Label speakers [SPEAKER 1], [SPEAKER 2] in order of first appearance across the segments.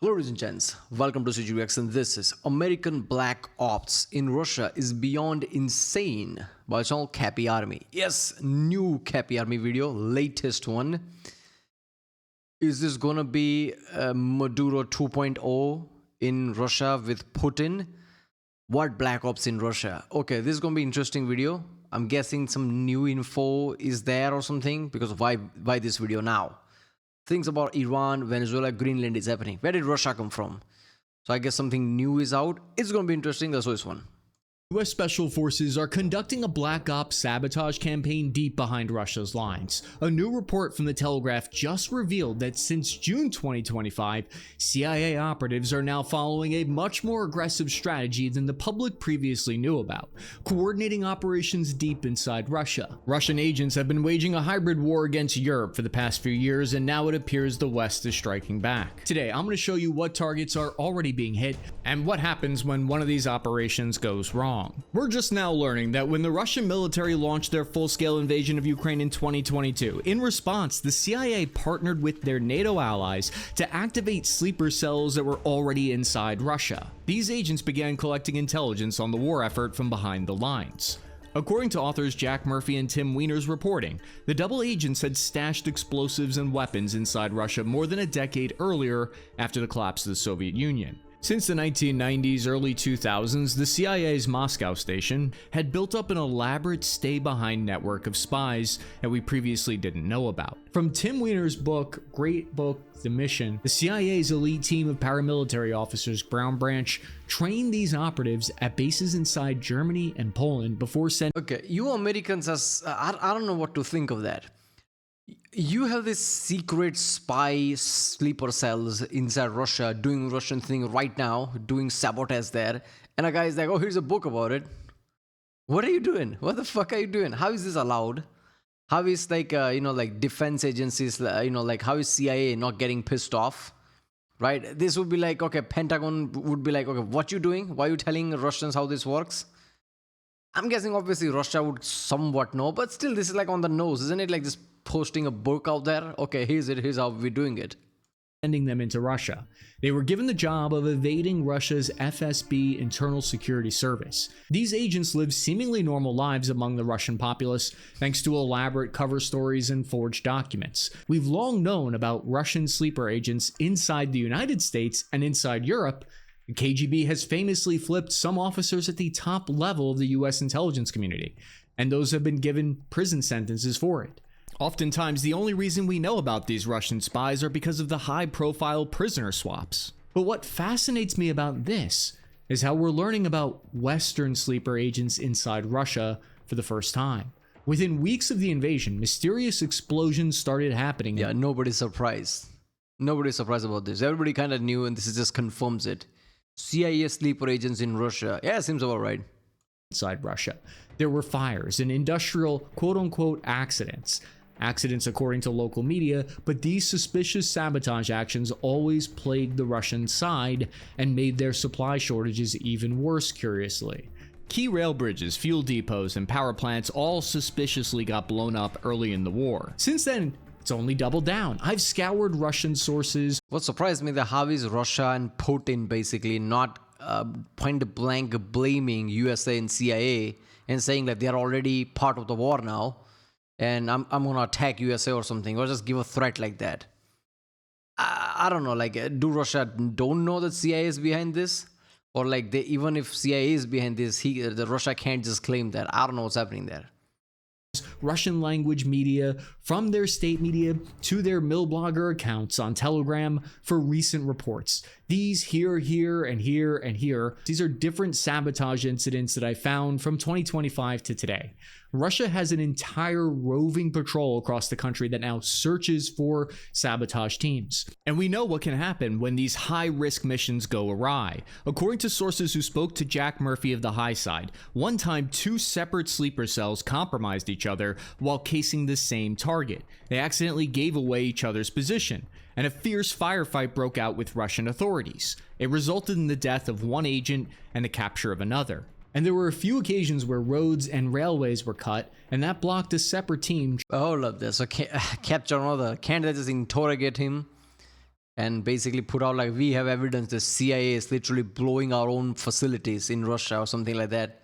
[SPEAKER 1] Hello, ladies and gents. Welcome to CGX, and this is American Black Ops in Russia is beyond insane by channel Cappy Army. Yes, new Cappy Army video, latest one. Is this gonna be Maduro 2.0 in Russia with Putin? What Black Ops in Russia? Okay, this is gonna be interesting video. I'm guessing some new info is there or something, because why this video now? Things about Iran, Venezuela, Greenland is happening. Where did Russia come from? So I guess something new is out. It's going to be interesting. That's this one.
[SPEAKER 2] U.S. Special Forces are conducting a Black Ops sabotage campaign deep behind Russia's lines. A new report from The Telegraph just revealed that since June 2025, CIA operatives are now following a much more aggressive strategy than the public previously knew about, coordinating operations deep inside Russia. Russian agents have been waging a hybrid war against Europe for the past few years, and now it appears the West is striking back. Today, I'm going to show you what targets are already being hit and what happens when one of these operations goes wrong. We're just now learning that when the Russian military launched their full-scale invasion of Ukraine in 2022, in response, the CIA partnered with their NATO allies to activate sleeper cells that were already inside Russia. These agents began collecting intelligence on the war effort from behind the lines. According to authors Jack Murphy and Tim Weiner's reporting, the double agents had stashed explosives and weapons inside Russia more than a decade earlier after the collapse of the Soviet Union. Since the 1990s, early 2000s, the CIA's Moscow station had built up an elaborate stay-behind network of spies that we previously didn't know about. From Tim Weiner's great book, The Mission, the CIA's elite team of paramilitary officers, Brown Branch, trained these operatives at bases inside Germany and Poland before sending...
[SPEAKER 1] Okay, you Americans, I don't know what to think of that. You have this secret spy sleeper cells inside Russia doing Russian thing right now, doing sabotage there, and a guy's like, oh, here's a book about it. What are you doing? What the fuck are you doing? How is this allowed? How is like defense agencies, like how is CIA not getting pissed off? Right? This would be like, okay, Pentagon would be like, okay, what you doing? Why are you telling Russians how this works? I'm guessing obviously Russia would somewhat know, but still this is like on the nose, isn't it? Like just posting a book out there. Okay, here's how we're doing it.
[SPEAKER 2] Sending them into Russia. They were given the job of evading Russia's FSB Internal Security Service. These agents lived seemingly normal lives among the Russian populace thanks to elaborate cover stories and forged documents. We've long known about Russian sleeper agents inside the United States and inside Europe. The KGB has famously flipped some officers at the top level of the US intelligence community, and those have been given prison sentences for it. Oftentimes, the only reason we know about these Russian spies are because of the high-profile prisoner swaps. But what fascinates me about this is how we're learning about Western sleeper agents inside Russia for the first time. Within weeks of the invasion, mysterious explosions started happening.
[SPEAKER 1] Yeah, nobody's surprised. Nobody's surprised about this. Everybody kind of knew, and this just confirms it. CIA sleeper agents in Russia. Yeah, seems about right.
[SPEAKER 2] Inside Russia, there were fires and industrial quote-unquote accidents. Accidents according to local media, but these suspicious sabotage actions always plagued the Russian side and made their supply shortages even worse, curiously. Key rail bridges, fuel depots, and power plants all suspiciously got blown up early in the war. Since then, it's only doubled down. I've scoured Russian sources.
[SPEAKER 1] What surprised me that how is Russia and Putin basically not point blank blaming USA and CIA and saying that they're already part of the war now, and I'm gonna attack USA or something, or just give a threat like that. I don't know, like, do Russia don't know that CIA is behind this? Or like, they, even if CIA is behind this, the Russia can't just claim that. I don't know what's happening there.
[SPEAKER 2] Russian language media, from their state media to their millblogger accounts on Telegram for recent reports. These here, and here. These are different sabotage incidents that I found from 2025 to today. Russia has an entire roving patrol across the country that now searches for sabotage teams. And we know what can happen when these high-risk missions go awry. According to sources who spoke to Jack Murphy of the High Side, one time 2 separate sleeper cells compromised each other while casing the same target. They accidentally gave away each other's position, and a fierce firefight broke out with Russian authorities. It resulted in the death of one agent and the capture of another. And there were a few occasions where roads and railways were cut, and that blocked a separate team.
[SPEAKER 1] Hold up there. So capture another. Can't they just interrogate him and basically put out like, we have evidence the CIA is literally blowing our own facilities in Russia or something like that.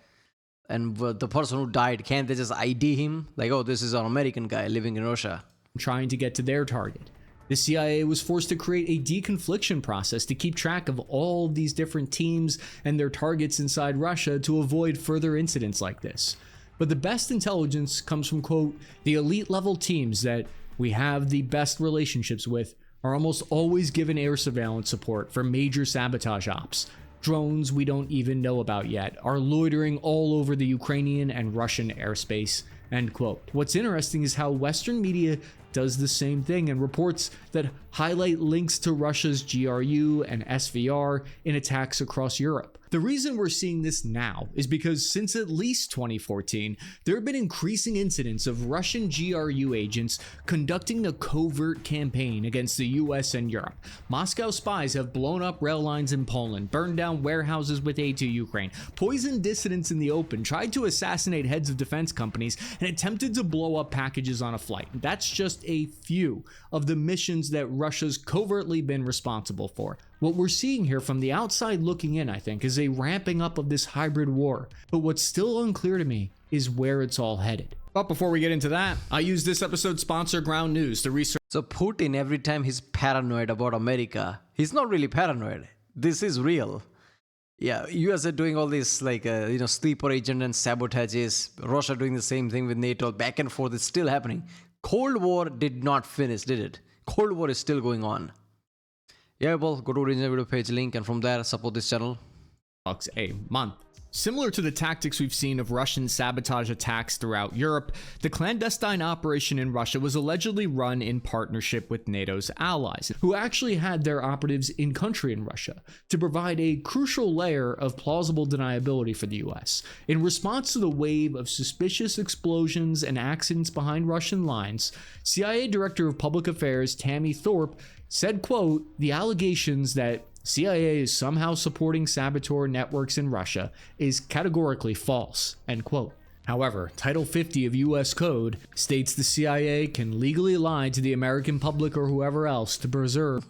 [SPEAKER 1] And the person who died, can't they just ID him? Like, oh, this is an American guy living in Russia.
[SPEAKER 2] Trying to get to their target. The CIA was forced to create a deconfliction process to keep track of all these different teams and their targets inside Russia to avoid further incidents like this. But the best intelligence comes from, quote, the elite level teams that we have the best relationships with are almost always given air surveillance support for major sabotage ops. Drones we don't even know about yet are loitering all over the Ukrainian and Russian airspace, end quote. What's interesting is how Western media does the same thing and reports that highlight links to Russia's GRU and SVR in attacks across Europe. The reason we're seeing this now is because since at least 2014, there have been increasing incidents of Russian GRU agents conducting a covert campaign against the US and Europe. Moscow spies have blown up rail lines in Poland, burned down warehouses with aid to Ukraine, poisoned dissidents in the open, tried to assassinate heads of defense companies, and attempted to blow up packages on a flight. That's just a few of the missions that Russia's covertly been responsible for. What we're seeing here from the outside looking in, I think, is a ramping up of this hybrid war. But what's still unclear to me is where it's all headed. But before we get into that, I use this episode's sponsor, Ground News, to research.
[SPEAKER 1] So Putin, every time he's paranoid about America, he's not really paranoid. This is real. Yeah, US are doing all this like, sleeper agent and sabotages. Russia doing the same thing with NATO. Back and forth, it's still happening. Cold War did not finish, did it? Cold War is still going on. Yeah, well, go to original video page link and from there support this channel.
[SPEAKER 2] A month. Similar to the tactics we've seen of Russian sabotage attacks throughout Europe, the clandestine operation in Russia was allegedly run in partnership with NATO's allies, who actually had their operatives in country in Russia to provide a crucial layer of plausible deniability for the US. In response to the wave of suspicious explosions and accidents behind Russian lines, CIA Director of Public Affairs Tammy Thorpe said, quote, the allegations that CIA is somehow supporting saboteur networks in Russia is categorically false, end quote. However, Title 50 of US Code states the CIA can legally lie to the American public or whoever else to preserve.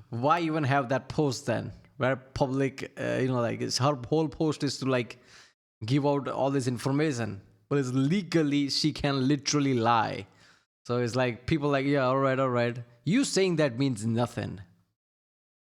[SPEAKER 1] Why even have that post then? Where public, it's her whole post is to like give out all this information, but it's legally, she can literally lie. So it's like people like, yeah, all right. You saying that means nothing.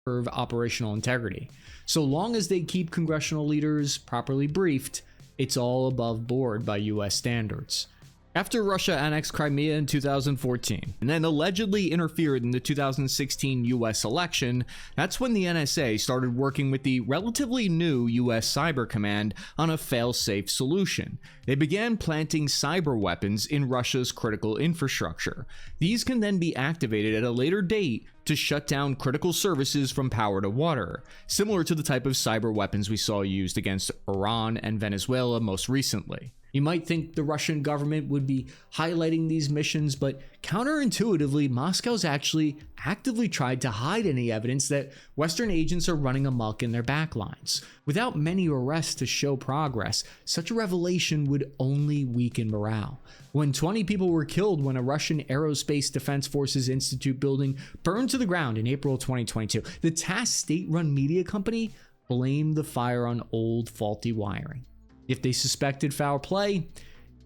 [SPEAKER 2] Operational integrity. So long as they keep congressional leaders properly briefed, it's all above board by US standards. After Russia annexed Crimea in 2014 and then allegedly interfered in the 2016 US election, that's when the NSA started working with the relatively new US Cyber Command on a fail-safe solution. They began planting cyber weapons in Russia's critical infrastructure. These can then be activated at a later date to shut down critical services from power to water, similar to the type of cyber weapons we saw used against Iran and Venezuela most recently. You might think the Russian government would be highlighting these missions, but counterintuitively, Moscow's actually actively tried to hide any evidence that Western agents are running amok in their backlines. Without many arrests to show progress, such a revelation would only weaken morale. When 20 people were killed when a Russian Aerospace Defense Forces Institute building burned to the ground in April 2022, the TASS state-run media company blamed the fire on old faulty wiring. If they suspected foul play,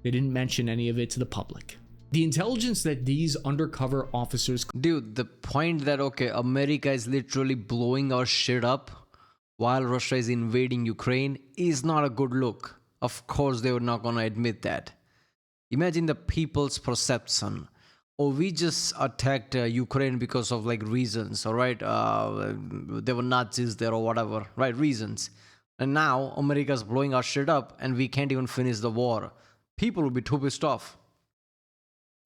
[SPEAKER 2] they didn't mention any of it to the public. The intelligence that these undercover officers...
[SPEAKER 1] Dude, the point that, okay, America is literally blowing our shit up while Russia is invading Ukraine is not a good look. Of course, they were not going to admit that. Imagine the people's perception. Oh, we just attacked Ukraine because of like reasons, all right? There were Nazis there or whatever, right? Reasons. And now America's blowing our shit up and we can't even finish the war. People will be too pissed off.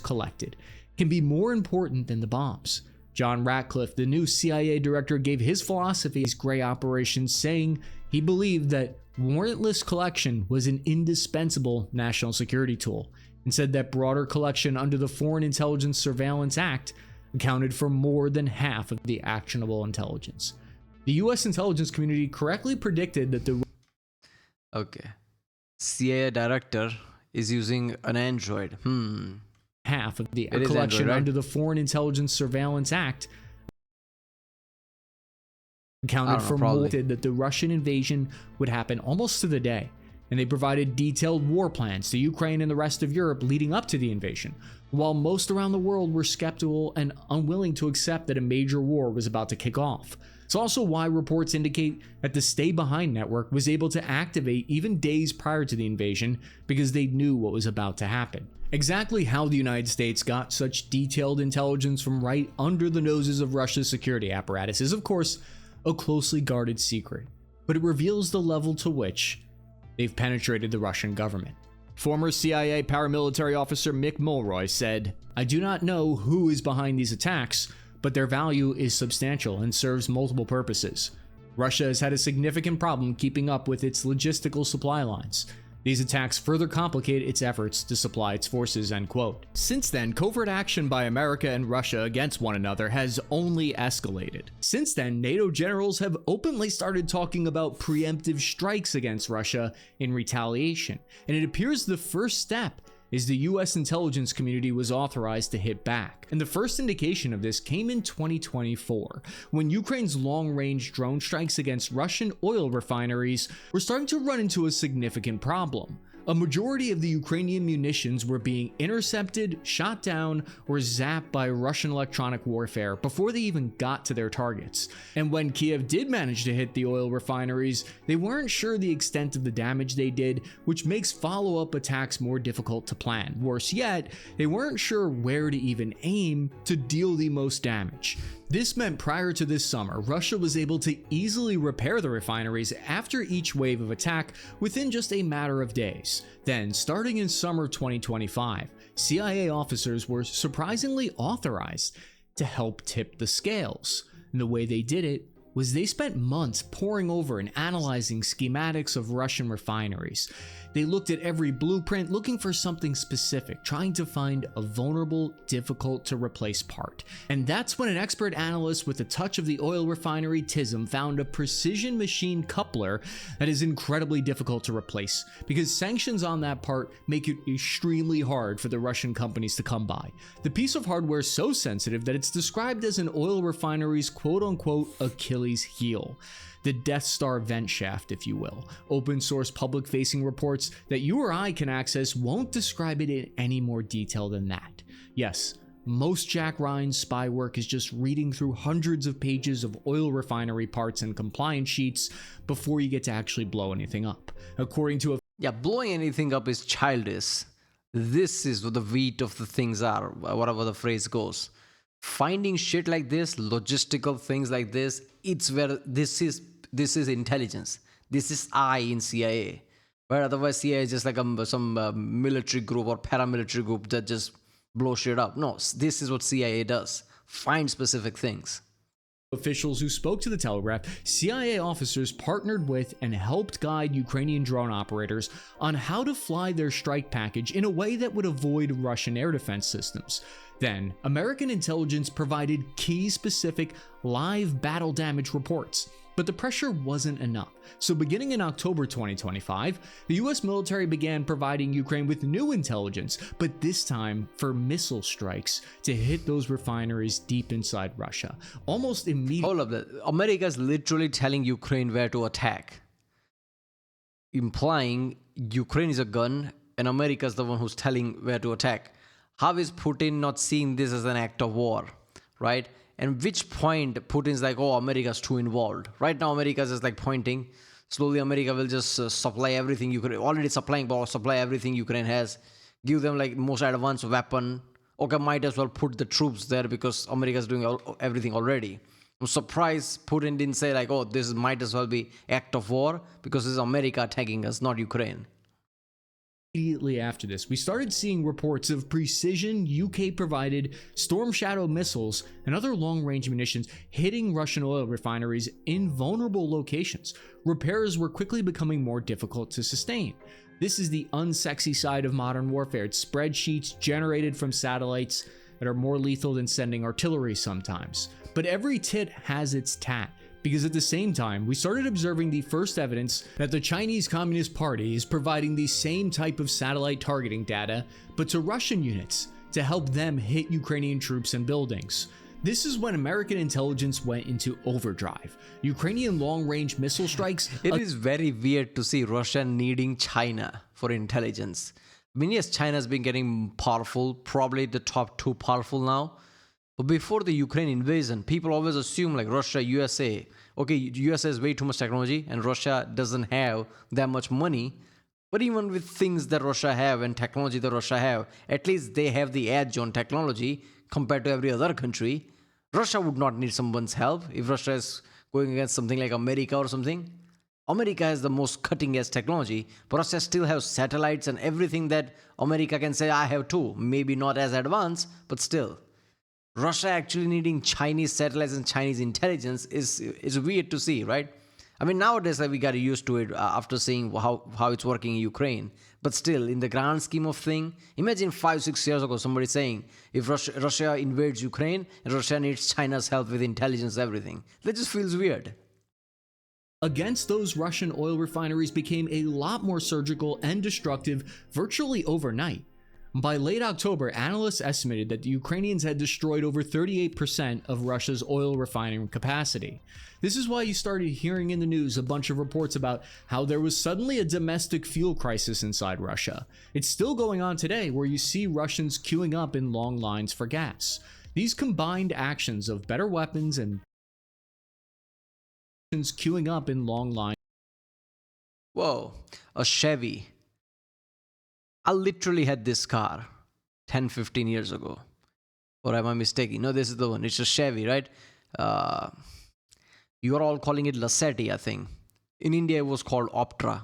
[SPEAKER 2] Collected can be more important than the bombs. John Ratcliffe, the new CIA director, gave his philosophy as gray operations, saying he believed that warrantless collection was an indispensable national security tool, and said that broader collection under the Foreign Intelligence Surveillance Act accounted for more than half of the actionable intelligence. The US intelligence community correctly predicted that the...
[SPEAKER 1] Okay. CIA director is using an Android.
[SPEAKER 2] Half of the
[SPEAKER 1] It is
[SPEAKER 2] collection
[SPEAKER 1] Android, right?
[SPEAKER 2] under the Foreign Intelligence Surveillance Act accounted for
[SPEAKER 1] probably.
[SPEAKER 2] more that the Russian invasion would happen almost to the day, and they provided detailed war plans to Ukraine and the rest of Europe leading up to the invasion, while most around the world were skeptical and unwilling to accept that a major war was about to kick off. It's also why reports indicate that the Stay Behind network was able to activate even days prior to the invasion because they knew what was about to happen. Exactly how the United States got such detailed intelligence from right under the noses of Russia's security apparatus is, of course, a closely guarded secret, but it reveals the level to which they've penetrated the Russian government. Former CIA paramilitary officer Mick Mulroy said, "I do not know who is behind these attacks, but their value is substantial and serves multiple purposes. Russia has had a significant problem keeping up with its logistical supply lines. These attacks further complicate its efforts to supply its forces," end quote. Since then, covert action by America and Russia against one another has only escalated. Since then, NATO generals have openly started talking about preemptive strikes against Russia in retaliation, and it appears the first step is the US intelligence community was authorized to hit back. And the first indication of this came in 2024, when Ukraine's long-range drone strikes against Russian oil refineries were starting to run into a significant problem. A majority of the Ukrainian munitions were being intercepted, shot down, or zapped by Russian electronic warfare before they even got to their targets. And when Kiev did manage to hit the oil refineries, they weren't sure the extent of the damage they did, which makes follow-up attacks more difficult to plan. Worse yet, they weren't sure where to even aim to deal the most damage. This meant prior to this summer, Russia was able to easily repair the refineries after each wave of attack within just a matter of days. Then, starting in summer 2025, CIA officers were surprisingly authorized to help tip the scales. And the way they did it was they spent months poring over and analyzing schematics of Russian refineries. They looked at every blueprint looking for something specific, trying to find a vulnerable, difficult to replace part. And that's when an expert analyst with a touch of the oil refinery TISM found a precision machine coupler that is incredibly difficult to replace, because sanctions on that part make it extremely hard for the Russian companies to come by. The piece of hardware is so sensitive that it's described as an oil refinery's quote-unquote Achilles heel. The Death Star vent shaft, if you will. Open source public facing reports that you or I can access won't describe it in any more detail than that. Yes, most Jack Ryan's spy work is just reading through hundreds of pages of oil refinery parts and compliance sheets before you get to actually blow anything up. According to
[SPEAKER 1] Yeah, blowing anything up is childish. This is what the wheat of the things are, whatever the phrase goes. Finding shit like this, logistical things like this, it's where this is intelligence. This is I in CIA. Where otherwise CIA is just like some military group or paramilitary group that just blow shit up. No, this is what CIA does. Find specific things.
[SPEAKER 2] officials who spoke to the Telegraph, CIA officers partnered with and helped guide Ukrainian drone operators on how to fly their strike package in a way that would avoid Russian air defense systems. Then, American intelligence provided key specific live battle damage reports. But the pressure wasn't enough. So beginning in October 2025, the US military began providing Ukraine with new intelligence, but this time for missile strikes to hit those refineries deep inside Russia. Almost immediately.
[SPEAKER 1] All of that. America is literally telling Ukraine where to attack, implying Ukraine is a gun and America is the one who's telling where to attack. How is Putin not seeing this as an act of war, right? And which point Putin's like, oh, America's too involved. Right now, America's just like pointing. Slowly, America will just supply everything Ukraine, already supplying, but supply everything Ukraine has. Give them like most advanced weapon. Okay, might as well put the troops there because America's doing everything already. I'm surprised Putin didn't say like, oh, this might as well be act of war because this is America attacking us, not Ukraine.
[SPEAKER 2] Immediately after this, we started seeing reports of precision UK-provided Storm Shadow missiles and other long-range munitions hitting Russian oil refineries in vulnerable locations. Repairs were quickly becoming more difficult to sustain. This is the unsexy side of modern warfare. It's spreadsheets generated from satellites that are more lethal than sending artillery sometimes. But every tit has its tat. Because at the same time, we started observing the first evidence that the Chinese Communist Party is providing the same type of satellite targeting data, but to Russian units, to help them hit Ukrainian troops and buildings. This is when American intelligence went into overdrive. Ukrainian long-range missile strikes.
[SPEAKER 1] It is very weird to see Russia needing China for intelligence. I mean, yes, China's been getting powerful, probably the top two powerful now. But before the Ukraine invasion, people always assume like Russia, USA. Okay, USA has way too much technology and Russia doesn't have that much money. But even with things that Russia have and technology that Russia have, at least they have the edge on technology compared to every other country. Russia would not need someone's help if Russia is going against something like America or something. America has the most cutting edge technology, but Russia still has satellites and everything that America can say, I have too. Maybe not as advanced, but still. Russia actually needing Chinese satellites and Chinese intelligence is weird to see, right? I mean, nowadays we got used to it after seeing how it's working in Ukraine. But still, in the grand scheme of thing, imagine 5-6 years ago somebody saying, if Russia invades Ukraine and Russia needs China's help with intelligence, everything. That just feels weird.
[SPEAKER 2] Against those Russian oil refineries became a lot more surgical and destructive virtually overnight. By late October, analysts estimated that the Ukrainians had destroyed over 38% of Russia's oil refining capacity. This is why you started hearing in the news a bunch of reports about how there was suddenly a domestic fuel crisis inside Russia. It's still going on today, where you see Russians queuing up in long lines for gas. These combined actions of better weapons and queuing up in long lines.
[SPEAKER 1] Whoa, a Chevy. I literally had this car 10-15 years ago. Or am I mistaken? No, this is the one. It's a Chevy, right? You are all calling it Lacetti, I think. In India, it was called Optra.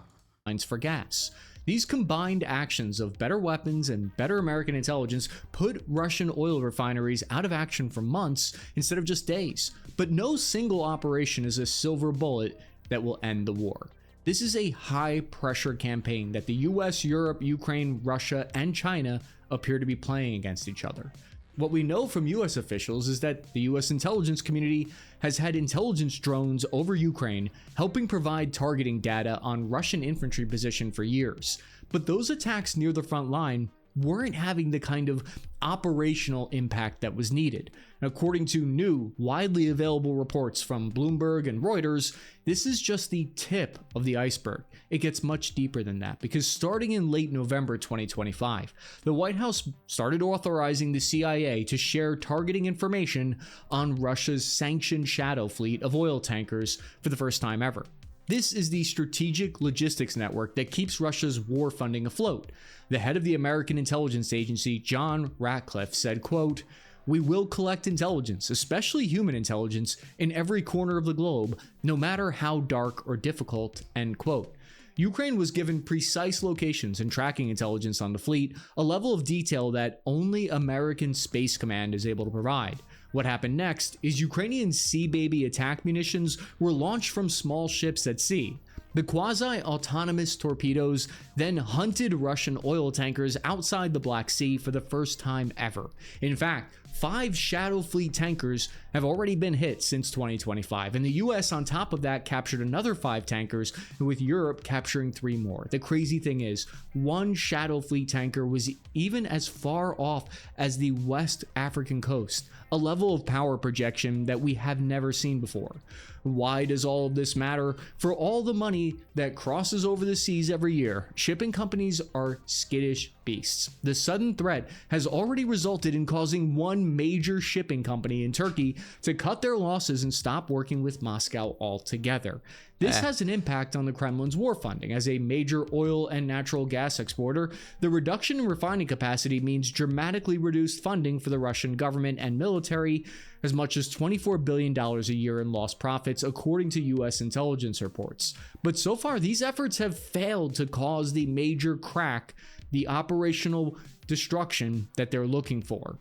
[SPEAKER 2] For gas. These combined actions of better weapons and better American intelligence put Russian oil refineries out of action for months instead of just days. But no single operation is a silver bullet that will end the war. This is a high-pressure campaign that the US, Europe, Ukraine, Russia, and China appear to be playing against each other. What we know from US officials is that the US intelligence community has had intelligence drones over Ukraine, helping provide targeting data on Russian infantry position for years. But those attacks near the front line weren't having the kind of operational impact that was needed. According to new, widely available reports from Bloomberg and Reuters, this is just the tip of the iceberg. It gets much deeper than that, because starting in late November 2025, the White House started authorizing the CIA to share targeting information on Russia's sanctioned shadow fleet of oil tankers for the first time ever. This is the strategic logistics network that keeps Russia's war funding afloat. The head of the American intelligence agency, John Ratcliffe, said, quote, "We will collect intelligence, especially human intelligence, in every corner of the globe, no matter how dark or difficult," end quote. Ukraine was given precise locations and tracking intelligence on the fleet, a level of detail that only American Space Command is able to provide. What happened next is Ukrainian Sea Baby attack munitions were launched from small ships at sea. The quasi-autonomous torpedoes then hunted Russian oil tankers outside the Black Sea for the first time ever. In fact, 5 Shadow Fleet tankers have already been hit since 2025, and the US on top of that captured another 5 tankers, with Europe capturing 3 more. The crazy thing is, one Shadow Fleet tanker was even as far off as the West African coast, a level of power projection that we have never seen before. Why does all of this matter? For all the money that crosses over the seas every year, shipping companies are skittish beasts. The sudden threat has already resulted in causing one major shipping company in Turkey to cut their losses and stop working with Moscow altogether. This has an impact on the Kremlin's war funding. As a major oil and natural gas exporter, the reduction in refining capacity means dramatically reduced funding for the Russian government and military, as much as $24 billion a year in lost profits, according to US intelligence reports. But so far, these efforts have failed to cause the major crack, the operational destruction that they're looking for.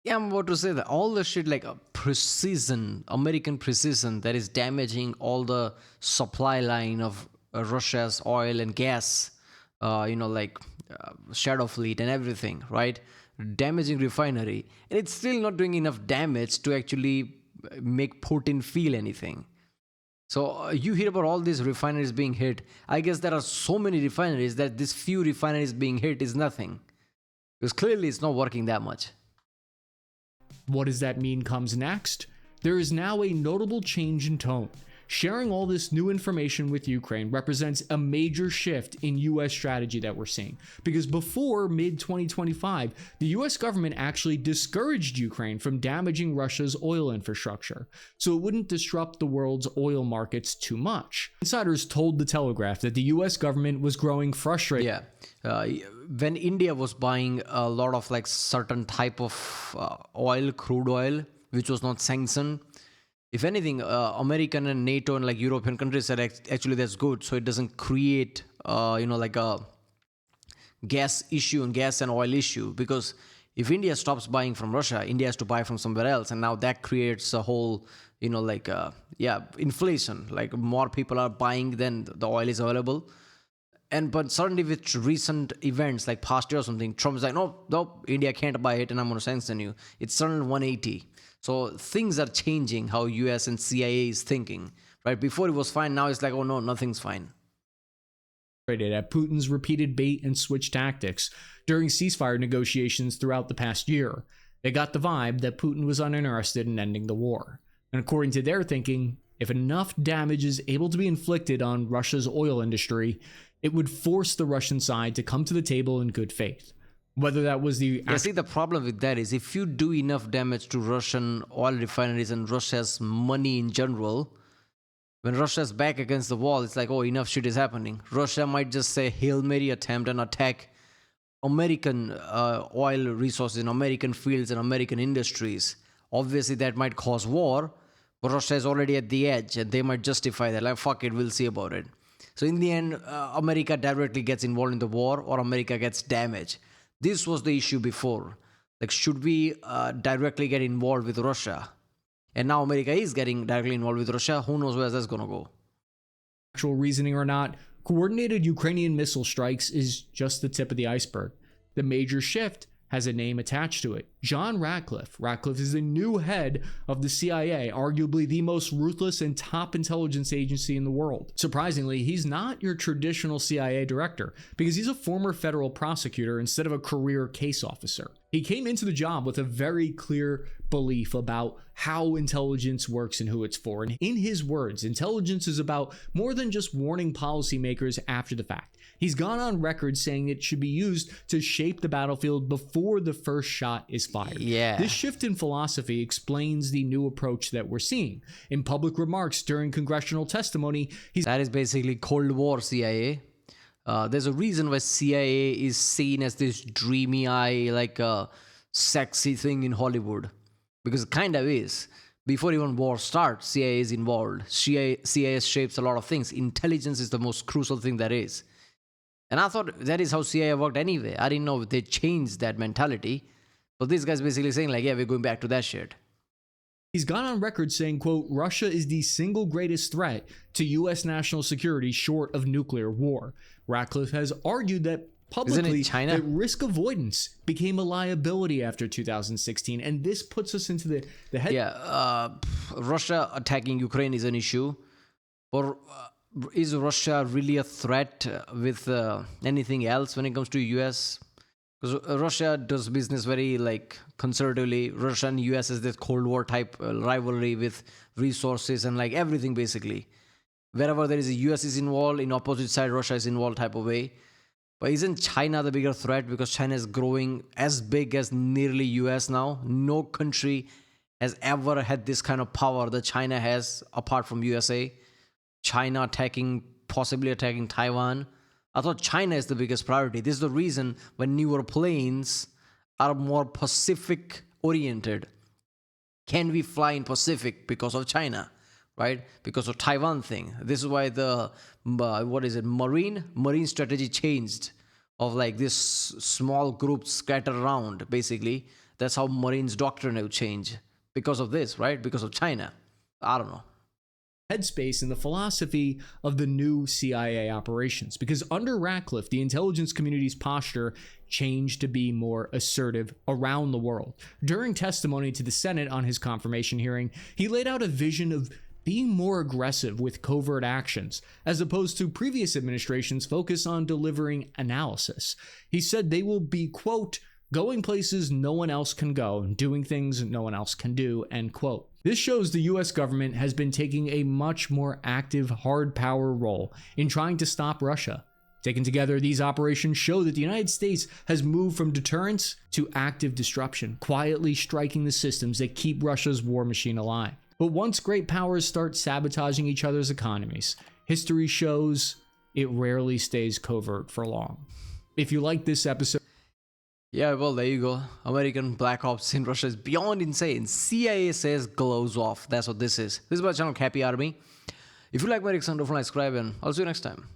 [SPEAKER 1] Yeah, I'm about to say that all the shit like precision, American precision, that is damaging all the supply line of Russia's oil and gas, Shadow Fleet and everything, right? Damaging refinery. And it's still not doing enough damage to actually make Putin feel anything. So you hear about all these refineries being hit. I guess there are so many refineries that this few refineries being hit is nothing. Because clearly it's not working that much.
[SPEAKER 2] What does that mean comes next? There is now a notable change in tone. Sharing all this new information with Ukraine represents a major shift in US strategy that we're seeing. Because before mid-2025, the US government actually discouraged Ukraine from damaging Russia's oil infrastructure, so it wouldn't disrupt the world's oil markets too much. Insiders told The Telegraph that the US government was growing frustrated.
[SPEAKER 1] Yeah. When India was buying a lot of like certain type of oil, crude oil, which was not sanctioned, if anything, American and NATO and like European countries said actually that's good, so it doesn't create like a gas issue and gas and oil issue. Because if India stops buying from Russia, India has to buy from somewhere else, and now that creates a whole inflation. Like more people are buying than the oil is available. But suddenly with recent events like past year or something, Trump's like, no, India can't buy it and I'm going to sanction you. It's suddenly 180. So things are changing how US and CIA is thinking, right? Before it was fine, now it's like, oh no, nothing's fine.
[SPEAKER 2] At Putin's repeated bait and switch tactics during ceasefire negotiations throughout the past year. They got the vibe that Putin was uninterested in ending the war. And according to their thinking, if enough damage is able to be inflicted on Russia's oil industry, it would force the Russian side to come to the table in good faith. Whether that was the...
[SPEAKER 1] See, the problem with that is if you do enough damage to Russian oil refineries and Russia's money in general, when Russia's back against the wall, it's like, oh, enough shit is happening. Russia might just say Hail Mary attempt and attack American oil resources in American fields and American industries. Obviously, that might cause war, but Russia is already at the edge and they might justify that. Like, fuck it, we'll see about it. So in the end, America directly gets involved in the war or America gets damaged. This was the issue before. Like, should we directly get involved with Russia? And now America is getting directly involved with Russia. Who knows where that's going to go?
[SPEAKER 2] Actual reasoning or not, coordinated Ukrainian missile strikes is just the tip of the iceberg. The major shift has a name attached to it. John Ratcliffe. Ratcliffe is the new head of the CIA, arguably the most ruthless and top intelligence agency in the world. Surprisingly, he's not your traditional CIA director because he's a former federal prosecutor instead of a career case officer. He came into the job with a very clear belief about how intelligence works and who it's for. And in his words, intelligence is about more than just warning policymakers after the fact. He's gone on record saying it should be used to shape the battlefield before the first shot is fired.
[SPEAKER 1] Yeah.
[SPEAKER 2] This shift in philosophy explains the new approach that we're seeing. In public remarks during congressional testimony,
[SPEAKER 1] that is basically Cold War CIA. There's a reason why CIA is seen as this dreamy eye, like a sexy thing in Hollywood. Because it kind of is. Before even war starts, CIA is involved. CIA shapes a lot of things. Intelligence is the most crucial thing there is. And I thought that is how CIA worked anyway. I didn't know they changed that mentality. But this guy's basically saying like, yeah, we're going back to that shit.
[SPEAKER 2] He's gone on record saying, quote, Russia is the single greatest threat to U.S. national security short of nuclear war. Ratcliffe has argued that publicly that risk avoidance became a liability after 2016. And this puts us into the head.
[SPEAKER 1] Yeah, Russia attacking Ukraine is an issue. Or is Russia really a threat with anything else when it comes to US? Because Russia does business very like conservatively. Russia and US has this Cold War type rivalry with resources and like everything basically. Wherever there is a US is involved, in opposite side Russia is involved type of way. But isn't China the bigger threat because China is growing as big as nearly US now? No country has ever had this kind of power that China has apart from USA. China possibly attacking Taiwan. I thought China is the biggest priority. This is the reason when newer planes are more Pacific oriented. Can we fly in Pacific because of China, right? Because of Taiwan thing. This is why the, marine strategy changed of like this small groups scattered around, basically. That's how Marines' doctrine will change because of this, right? Because of China. I don't know.
[SPEAKER 2] Headspace and the philosophy of the new CIA operations, because under Ratcliffe, the intelligence community's posture changed to be more assertive around the world. During testimony to the Senate on his confirmation hearing, he laid out a vision of being more aggressive with covert actions, as opposed to previous administrations' focus on delivering analysis. He said they will be, quote, going places no one else can go, and doing things no one else can do, end quote. This shows the US government has been taking a much more active hard power role in trying to stop Russia. Taken together, these operations show that the United States has moved from deterrence to active disruption, quietly striking the systems that keep Russia's war machine alive. But once great powers start sabotaging each other's economies, history shows it rarely stays covert for long. If you like this episode,
[SPEAKER 1] Yeah, well, there you go. American Black Ops in Russia is beyond insane. CIA says glows off. That's what this is. This is my channel, Happy Army. If you like my reaction, don't forget to subscribe, and I'll see you next time.